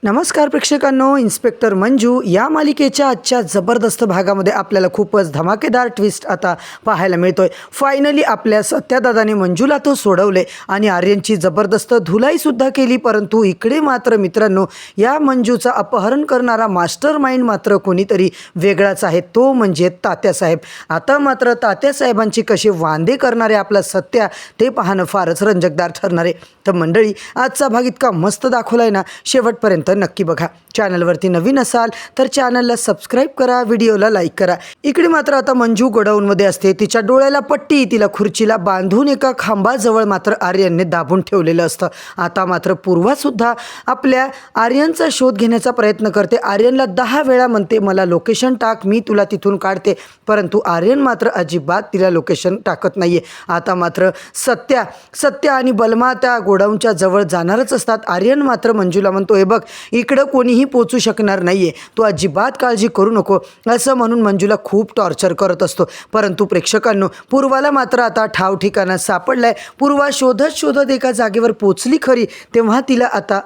नमस्कार प्रेक्षकांनो, इन्स्पेक्टर मंजू या मालिकेच्या आजच्या जबरदस्त भागामध्ये आपल्याला खूपच धमाकेदार ट्विस्ट आता पाहायला मिळतोय। फायनली आपल्या सत्यादादाने मंजूला तो सोडवले आणि आर्यनची जबरदस्त धुलाईसुद्धा केली, परंतु इकडे मात्र मित्रांनो या मंजूचा अपहरण करणारा मास्टरमाइंड मात्र कोणीतरी वेगळाच आहे, तो म्हणजे तात्यासाहेब। आता मात्र तात्यासाहेबांची कशी वांदे करणारे आपला सत्या ते पाहणं फारच रंजकदार ठरणार आहे। तर मंडळी, आजचा भाग इतका मस्त दाखवलाय ना, शेवटपर्यंत नक्की बघा। चॅनलवरती नवीन असाल तर चॅनलला सबस्क्राईब करा, व्हिडिओला लाईक करा। इकडे मात्र आता मंजू गोडाऊनमध्ये असते, तिच्या डोळ्याला पट्टी, तिला खुर्चीला बांधून एका खांबाजवळ मात्र आर्यनने दाबून ठेवलेलं असतं। आता मात्र पूर्वा सुद्धा आपल्या आर्यनचा शोध घेण्याचा प्रयत्न करते। आर्यनला 10 वेळा म्हणते मला लोकेशन टाक, मी तुला तिथून काढते, परंतु आर्यन मात्र अजिबात तिला लोकेशन टाकत नाहीये। आता मात्र सत्या आणि बलमा त्या गोडाऊनच्या जवळ जाणारच असतात। आर्यन मात्र मंजूला म्हणतो, हे बघ इकडं कोणीही पोचू शकणार नाहीये, तू अजिबात काळजी करू नको, असं म्हणून मंजूला खूप टॉर्चर करत असतो। परंतु प्रेक्षकांनो, पूर्वाला मात्र आता ठाव ठिकाणा सापडलाय। पूर्वा शोधत एका जागेवर पोचली खरी, तेव्हा तिला आता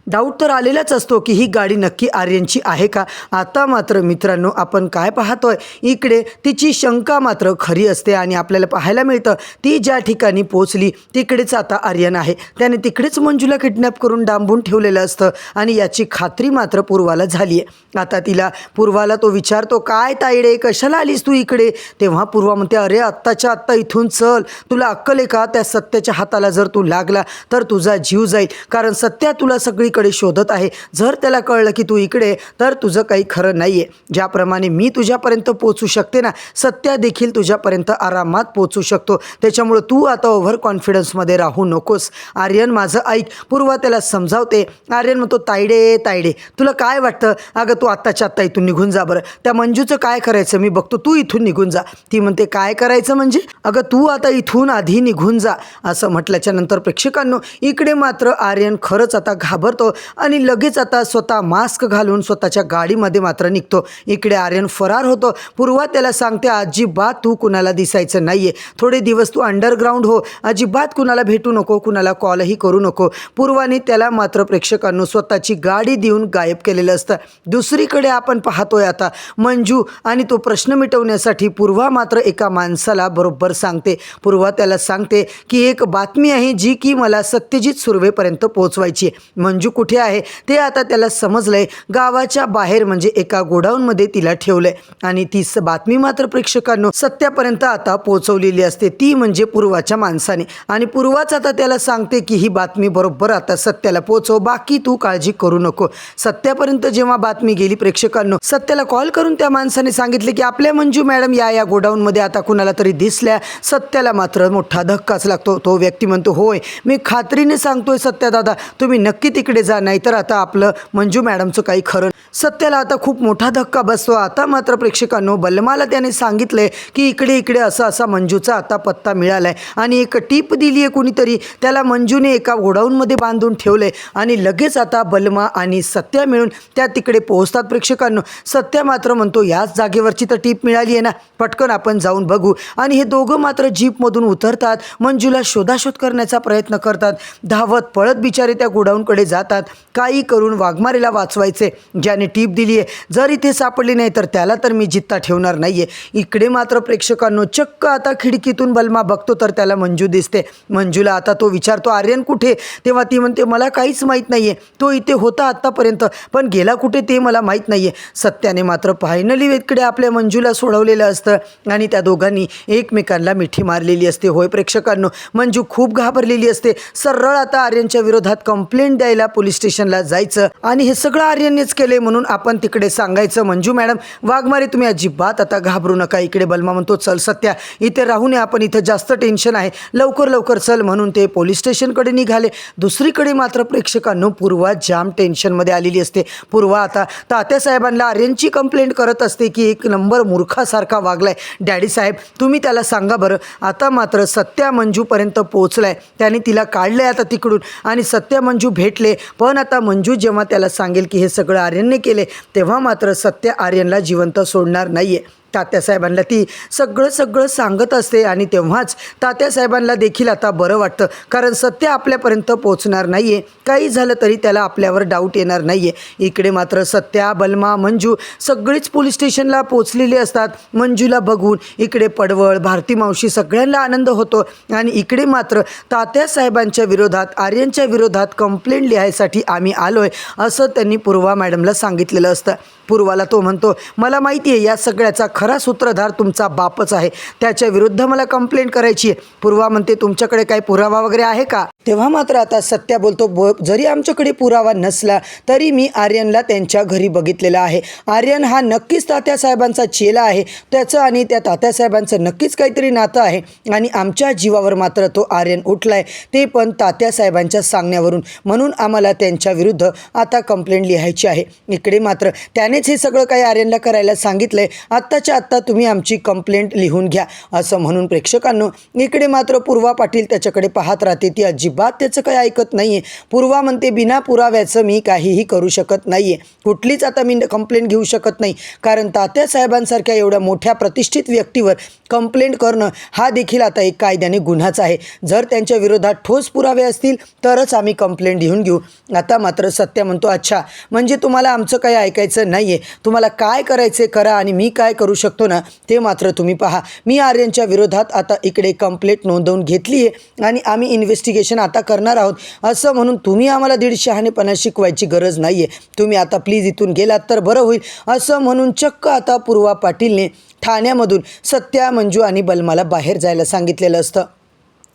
डाऊट तर आलेलाच असतो की ही गाडी नक्की आर्यनची आहे का। आता मात्र मित्रांनो आपण काय पाहतोय, इकडे तिची शंका मात्र खरी असते आणि आपल्याला पाहायला मिळतं ती ज्या ठिकाणी पोचली तिकडेच आता आर्यन आहे। त्याने तिकडेच मंजूला किडनॅप करून डांबून ठेवलेलं असतं आणि याची खात्री मात्र पूर्वाला झाली आहे। आता पूर्वाला तो विचारतो, काय ताईडे, कशाला आलीस तू इकडे? तेव्हा पूर्वा म्हणते, अरे आत्ताच्या आत्ता इथून चल, तुला अक्कल आहे का? त्या सत्याच्या हाताला जर तू लागला तर तुझा जीव जाईल, कारण सत्या तुला सगळी शोधत आहे। जर त्याला कळलं की तू इकडे तर तुझं काही खरं नाहीये। ज्याप्रमाणे मी तुझ्यापर्यंत पोहोचू शकते ना, सत्या देखील तुझ्यापर्यंत आरामात पोहोचू शकतो, त्याच्यामुळे तू आता ओव्हर कॉन्फिडन्समध्ये राहू नकोस। आर्यन माझं ऐक, पूर्वा त्याला समजावते। आर्यन म्हणतो, ताईडे तुला काय वाटतं? अगं तू आत्ताच्या आत्ता इथून निघून जा बरं, त्या मंजूचं काय करायचं मी बघतो, तू इथून निघून जा। ती म्हणते, काय करायचं म्हणजे? अगं तू आता इथून आधी निघून जा, असं म्हटल्याच्या नंतर प्रेक्षकांनो इकडे मात्र आर्यन खरंच आता घाबरतो आणि लगेच आता स्वतः मास्क घालून स्वतःच्या गाडीमध्ये मात्र निघतो। इकडे आर्यन फरार होतो। पूर्वा त्याला सांगते, अजिबात तू कुणाला दिसायचं नाहीये, थोडे दिवस तू अंडरग्राऊंड हो, अजिबात कुणाला भेटू नको, कुणाला कॉलही करू नको। पूर्वाने त्याला मात्र प्रेक्षकांनो स्वतःची गाडी देऊन गायब केलेलं असतं। दुसरीकडे आपण पाहतोय आता मंजू आणि तो प्रश्न मिटवण्यासाठी पूर्वा मात्र एका माणसाला बरोबर सांगते। पूर्वा त्याला सांगते की एक बातमी आहे जी की मला सत्यजित सुर्वेपर्यंत पोहोचवायची आहे। मंजू कुठे आहे ते आता त्याला समजलंय, गावाच्या बाहेर म्हणजे एका गोडाऊनमध्ये तिला ठेवलंय आणि ती बातमी मात्र प्रेक्षकांनो सत्यापर्यंत आता पोहोचवलेली असते, ती म्हणजे पूर्वाच्या माणसाने। आणि पूर्वाच आता त्याला सांगते की ही बातमी बरोबर आता सत्याला पोहोचव, बाकी तू काळजी करू नको। सत्यापर्यंत जेव्हा बातमी गेली प्रेक्षकांनो, सत्याला कॉल करून त्या माणसाने सांगितले की आपल्या मंजू मॅडम या गोडाऊनमध्ये आता कुणाला तरी दिसल्या। सत्याला मात्र मोठा धक्काच लागतो। तो व्यक्ती म्हणतो, होय मी खात्रीने सांगतोय सत्या दादा, तुम्ही नक्की तिकडे जा, नाहीतर आता आपलं मंजू मॅडमचं काही खरं। सत्याला आता खूप मोठा धक्का बसतो। आता मात्र प्रेक्षकांनो बलमाला त्याने सांगितलंय की इकडे असा मंजूचा आता पत्ता मिळालाय आणि एक टीप दिली आहे कुणीतरी, त्याला मंजूने एका गोडाऊनमध्ये बांधून ठेवलंय आणि लगेच आता बलमा आणि सत्या मिळून त्या तिकडे पोहोचतात। प्रेक्षकांनो सत्या मात्र म्हणतो, याच जागेवरची तर टीप मिळाली आहे ना, पटकन आपण जाऊन बघू। आणि हे दोघं मात्र जीपमधून उतरतात, मंजूला शोधाशोध करण्याचा प्रयत्न करतात। धावत पळत बिचारे त्या गोडाऊनकडे जातात, काही करून वाघमारेला वाचवायचे, ज्याने टीप दिली आहे। जर इथे सापडली नाही तर त्याला तर मी जित्ता ठेवणार नाहीये। इकडे मात्र प्रेक्षकांनो चक्क आता खिडकीतून बलमा बघतो तर त्याला मंजू दिसते। मंजूला आता तो विचारतो, आर्यन कुठे? तेव्हा ती म्हणते, मला काहीच माहीत नाहीये, तो इथे होता आत्तापर्यंत, पण गेला कुठे ते मला माहीत नाहीये। सत्याने मात्र फायनली इकडे आपल्या मंजूला सोडवलेलं असतं आणि त्या दोघांनी एकमेकांना मिठी मारलेली असते। होय प्रेक्षकांनो, मंजू खूप घाबरलेली असते। सरळ आता आर्यनच्या विरोधात कंप्लेंट द्यायला पोलीस स्टेशनला जायचं आणि हे सगळं आर्यननेच केले म्हणून आपण तिकडे सांगायचं, मंजू मॅडम वाघमारे तुम्ही अजिबात आता घाबरू नका। इकडे बलमा म्हणतो, चल सत्या इथे राहू नये, आपण इथं जास्त टेन्शन आहे, लवकर चल, म्हणून ते पोलीस स्टेशनकडे निघाले। दुसरीकडे मात्र प्रेक्षकांनो पूर्वा जाम टेन्शनमध्ये आलेली असते। पूर्वा आता तात्यासाहेबांना आर्यनची कंप्लेंट करत असते की एक नंबर मूर्खासारखा वागलाय, डॅडी साहेब तुम्ही त्याला सांगा बरं। आता मात्र सत्या मंजूपर्यंत पोहोचलाय, त्याने तिला काढलंय आता तिकडून आणि सत्या मंजू भेटले। पण आता मंजू जेव्हा त्याला सांगेल की हे सगळं आर्यनने केले, तेव्हा मात्र सत्य आर्यनला जिवंत सोडणार नाहीये। तात्यासाहेबांना ती सगळं सांगत असते आणि तेव्हाच तात्यासाहेबांना देखील आता बरं वाटतं, कारण सत्य आपल्यापर्यंत पोचणार नाही आहे. काही झालं तरी त्याला आपल्यावर डाऊट येणार नाही आहे. इकडे मात्र सत्या, बलमा, मंजू सगळीच पोलीस स्टेशनला पोचलेली असतात. मंजूला बघून इकडे पडवळ, भारती मावशी सगळ्यांना आनंद होतो आणि इकडे मात्र तात्यासाहेबांच्या विरोधात, आर्यनच्या विरोधात कंप्लेंट लिहायसाठी आम्ही आलो आहे असं त्यांनी पूर्वा मॅडमला सांगितलेलं असतं. पूर्वाला तो म्हणतो, मला माहिती आहे या सगळ्याचा खरा सूत्रधार तुमचा बापच आहे, त्याच्या विरुद्ध मला कंप्लेंट करायची आहे. पूर्वा म्हणते, तुमच्याकडे काही पुरावा वगैरे आहे का? तेव्हा मात्र आता सत्या बोलतो, जरी आमच्याकडे पुरावा नसला तरी मी आर्यनला त्यांच्या घरी बघितलेलं आहे. आर्यन हा नक्कीच तात्यासाहेबांचा चेला आहे, त्याचं आणि त्या तात्यासाहेबांचं नक्कीच काहीतरी नातं आहे आणि आमच्या जीवावर मात्र तो आर्यन उठलाय, ते पण तात्यासाहेबांच्या सांगण्यावरून. म्हणून आम्हाला त्यांच्या विरुद्ध आता कंप्लेंट लिहायची आहे. इकडे मात्र त्यानेच हे सगळं काही आर्यनला करायला सांगितलंय. आत्ताच्या आत्ता तुम्ही आमची कंप्लेंट लिहून घ्या असं म्हणून प्रेक्षकांनो इकडे मात्र पूर्वा पाटील त्याच्याकडे पाहत राहते. ती अजिबात त्याचं काही ऐकत नाही आहे. पूर्वा म्हणते, बिना पुराव्याचं मी काहीही करू शकत नाही आहे, कुठलीच आता मी कंप्लेंट घेऊ शकत नाही, कारण तात्यासाहेबांसारख्या एवढ्या मोठ्या प्रतिष्ठित व्यक्तीवर कंप्लेंट करणं हा देखील आता एक कायद्याने गुन्हाच आहे. जर त्यांच्या विरोधात ठोस पुरावे असतील तरच आम्ही कंप्लेंट लिहून घेऊ. आता मात्र सत्य म्हणतो, अच्छा म्हणजे तुम्हाला आमचं काही ऐकायचं नाही आहे, तुम्हाला काय करायचं करा आणि मी काय करू शकतो ना ते मात्र तुम्ही पहा. मी आर्यनच्या विरोधात आता इकडे कंप्लेंट नोंदवून घेतली आहे आणि आम्ही इन्व्हेस्टिगेशन आता करणार आहोत, असं म्हणून तुम्ही आम्हाला दीड शहाणेपणा शिकवायची गरज नाही आहे, तुम्ही आता प्लीज इथून गेलात तर बरं होईल असं म्हणून चक्क आता पूर्वा पाटीलने ठाण्यामधून सत्या, मंजू आणि बलमाला बाहेर जायला सांगितलेलं असतं.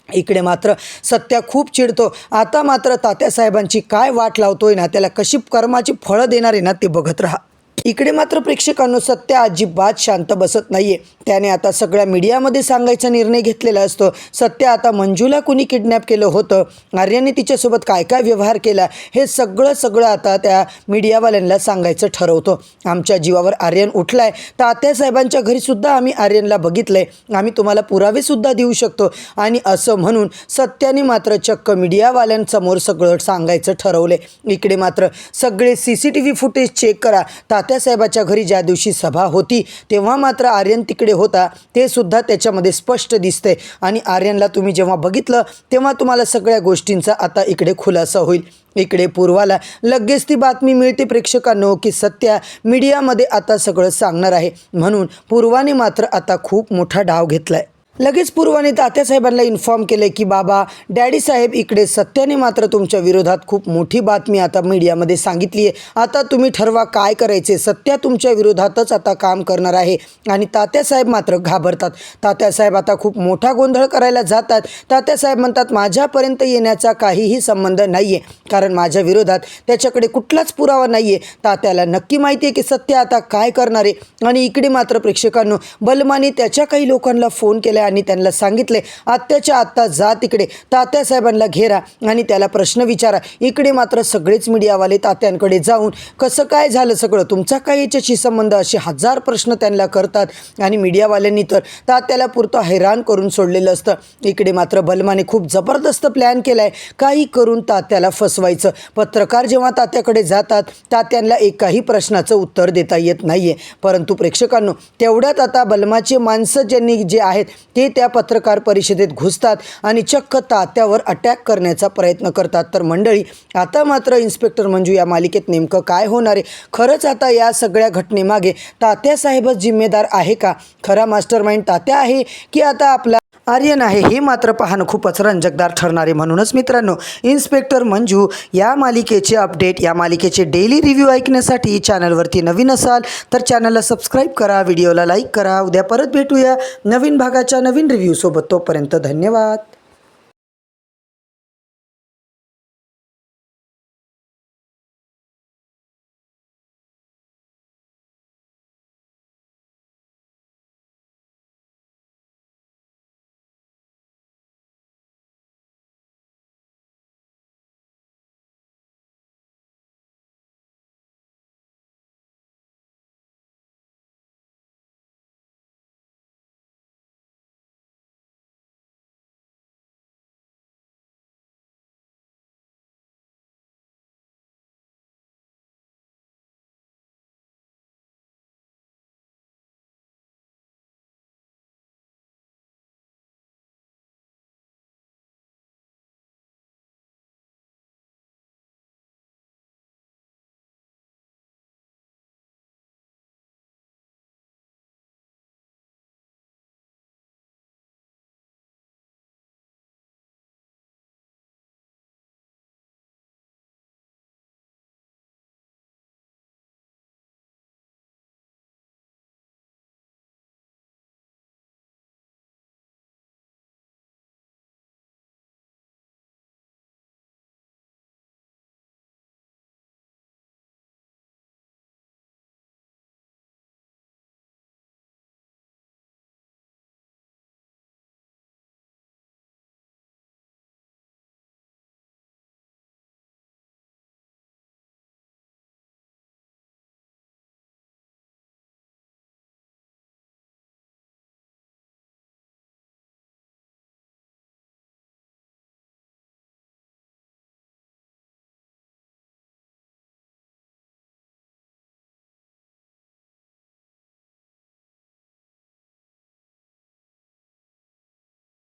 इकडे मात्र सत्या खूप चिडतो. आता मात्र तात्यासाहेबांची काय वाट लावतोय ना, त्याला कशी कर्माची फळं देणार आहे ना ते बघत राहा. इकडे मात्र प्रेक्षकांनो सत्य अजिबात शांत बसत नाही आहे. त्याने आता सगळ्या मीडियामध्ये सांगायचा निर्णय घेतलेला असतो. सत्य आता मंजूला कुणी किडनॅप केलं होतं, आर्यनने तिच्यासोबत काय काय व्यवहार केला, हे सगळं आता त्या मीडियावाल्यांना सांगायचं ठरवतो. आमच्या जीवावर आर्यन उठलाय, तात्यासाहेबांच्या घरीसुद्धा आम्ही आर्यनला बघितलं आहे, आम्ही तुम्हाला पुरावेसुद्धा देऊ शकतो आणि असं म्हणून सत्याने मात्र चक्क मीडियावाल्यांसमोर सगळं सांगायचं ठरवले. इकडे मात्र सगळे CCTV फुटेज चेक करा. तात्यासाहेबाच्या घरी ज्या दिवशी सभा होती तेव्हा मात्र आर्यन तिकडे होता, ते सुद्धा त्याच्यामध्ये स्पष्ट दिसते आणि आर्यनला तुम्ही जेव्हा बघितलं तेव्हा तुम्हाला सगळ्या गोष्टींचा आता इकडे खुलासा होईल. इकडे पूर्वाला लगेच ती बातमी मिळते प्रेक्षकांनो की सत्या मीडियामध्ये आता सगळं सांगणार आहे. म्हणून पूर्वाने मात्र आता खूप मोठा डाव घेतलाय. लगेच पूर्वाने तात्यासाहेबांना इन्फॉर्म केले की बाबा, डॅडी साहेब, इकडे सत्याने मात्र तुमच्या विरोधात खूप मोठी बातमी आता मीडियामध्ये सांगितली आहे, आता तुम्ही ठरवा काय करायचे. सत्या तुमच्या विरोधातच आता काम करणार आहे आणि तात्यासाहेब मात्र घाबरतात. तात्यासाहेब आता खूप मोठा गोंधळ करायला जातात. तात्यासाहेब म्हणतात, माझ्यापर्यंत येण्याचा काहीही संबंध नाही आहे, कारण माझ्या विरोधात त्याच्याकडे कुठलाच पुरावा नाही आहे. तात्याला नक्की माहिती आहे की सत्य आता काय करणार आहे. आणि इकडे मात्र प्रेक्षकांनो बलमाने त्याच्या काही लोकांना फोन केला आणि त्यांना सांगितले, आत्ताच्या आत्ता जा तिकडे, तात्यासाहेबांना घेरा आणि त्याला प्रश्न विचारा. इकडे मात्र सगळेच मीडियावाले तात्यांकडे जाऊन कसं काय झालं सगळं, तुमचा काय याच्याशी संबंध, असे 1000 प्रश्न त्यांना करतात आणि मीडियावाल्यांनी तर तात्याला पुरतं हैराण करून सोडलेलं असतं. इकडे मात्र बलमाने खूप जबरदस्त प्लॅन केला आहे, काही करून तात्याला फसवायचं. पत्रकार जेव्हा तात्याकडे जातात तात्यांना एकाही प्रश्नाचं उत्तर देता येत नाही आहे. परंतु प्रेक्षकांनो तेवढ्यात आता बलमाचे माणसं ज्यांनी जे आहेत ते त्या पत्रकार परिषदेत घुसतात आणि चक्क तात्यावर अटॅक करण्याचा प्रयत्न करतात. तर मंडळी, आता मात्र इन्स्पेक्टर मंजू या मालिकेत नेमकं काय होणार आहे, खरंच आता या सगळ्या घटनेमागे तात्यासाहेबच जिम्मेदार आहे का, खरा मास्टरमाइंड तात्या आहे की आता आपला आर्यन आहे, हे मात्र पाहणं खूपच रंजकदार ठरणार आहे. म्हणूनच मित्रांनो, इन्स्पेक्टर मंजू या मालिकेचे अपडेट, या मालिकेचे डेली रिव्ह्यू ऐकण्यासाठी चॅनलवरती नवीन असाल तर चॅनलला सबस्क्राईब करा, व्हिडिओला लाईक करा. उद्या परत भेटूया नवीन भागाच्या नवीन रिव्ह्यूसोबत. तोपर्यंत धन्यवाद.